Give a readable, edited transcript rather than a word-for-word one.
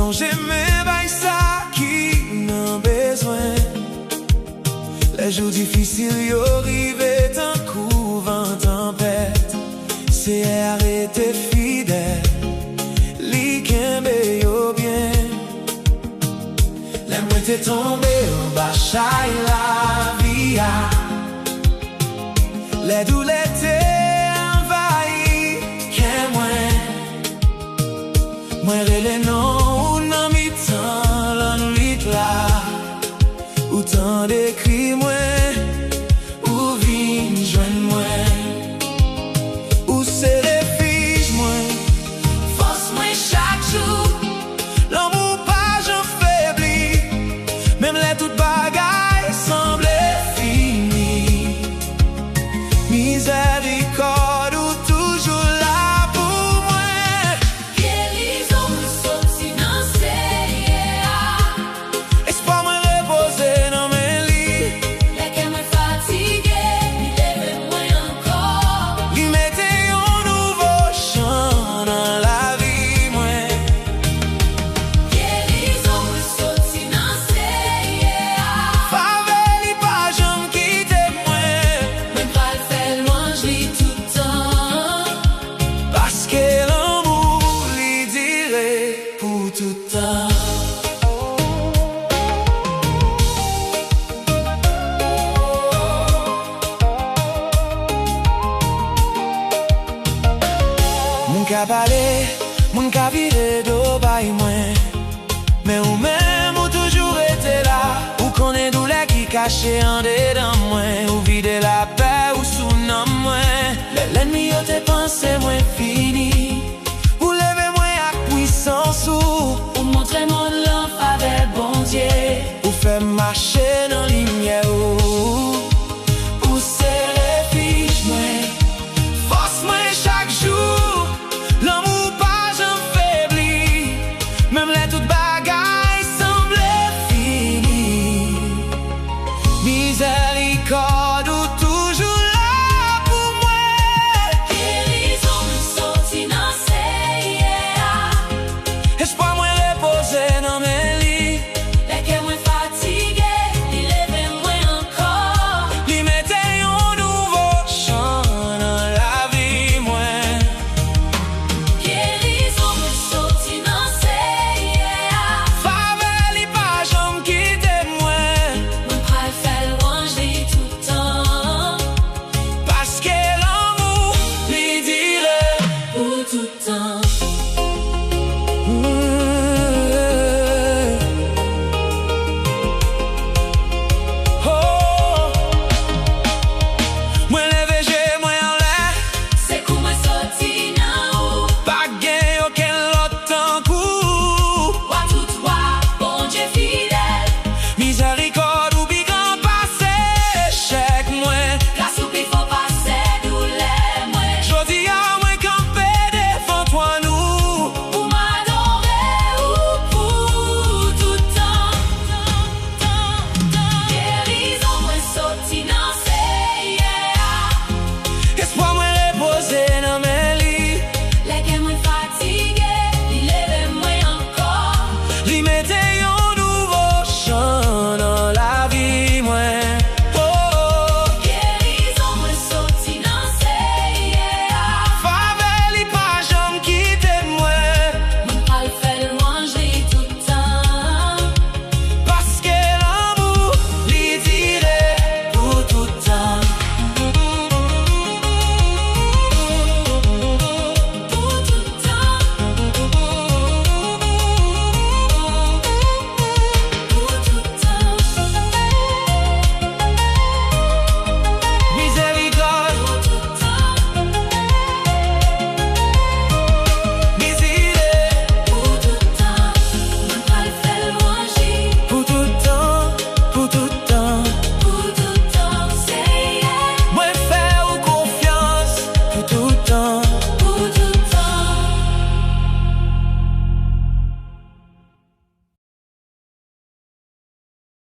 Songe men bay sa ki nan bezwen. Les jours difficiles yo rive tan kou van tempête. C'est arrêté fidèle, li kembe yo bien. Les mwen te tombe en bas chay la via. Les douleurs te envahi ken mwen rele non ou nan mi tan lan nuit la. Ou tan de cri mwen, ou vin jwen mwen, ou se refij mwen, fos mwen chak jou. L'amour pa jan febli, même les tout bagay semble fini. Miséricorde ou toujours là pour moi. Guérison me sorti nan seye a. Espoir me repose dans mes lits. Leke mwen fatige, mi leve mwen ankor. Li mette yon nouveau chant dans la vie mwen. Guérison me sorti nan seye a. Fave li pa jam kite mwen. Mwen pral fè louange li toutan. Parce que l'amour li dire pour tout temps. Moun ka pale, moun ka vire do bay mwen. Mais ou même ou toujours été là. Ou konnen douleur qui caché en dedans mwen. Ou vide la paix ou sous nan mwen. L'ennemi yo te pense moins fini.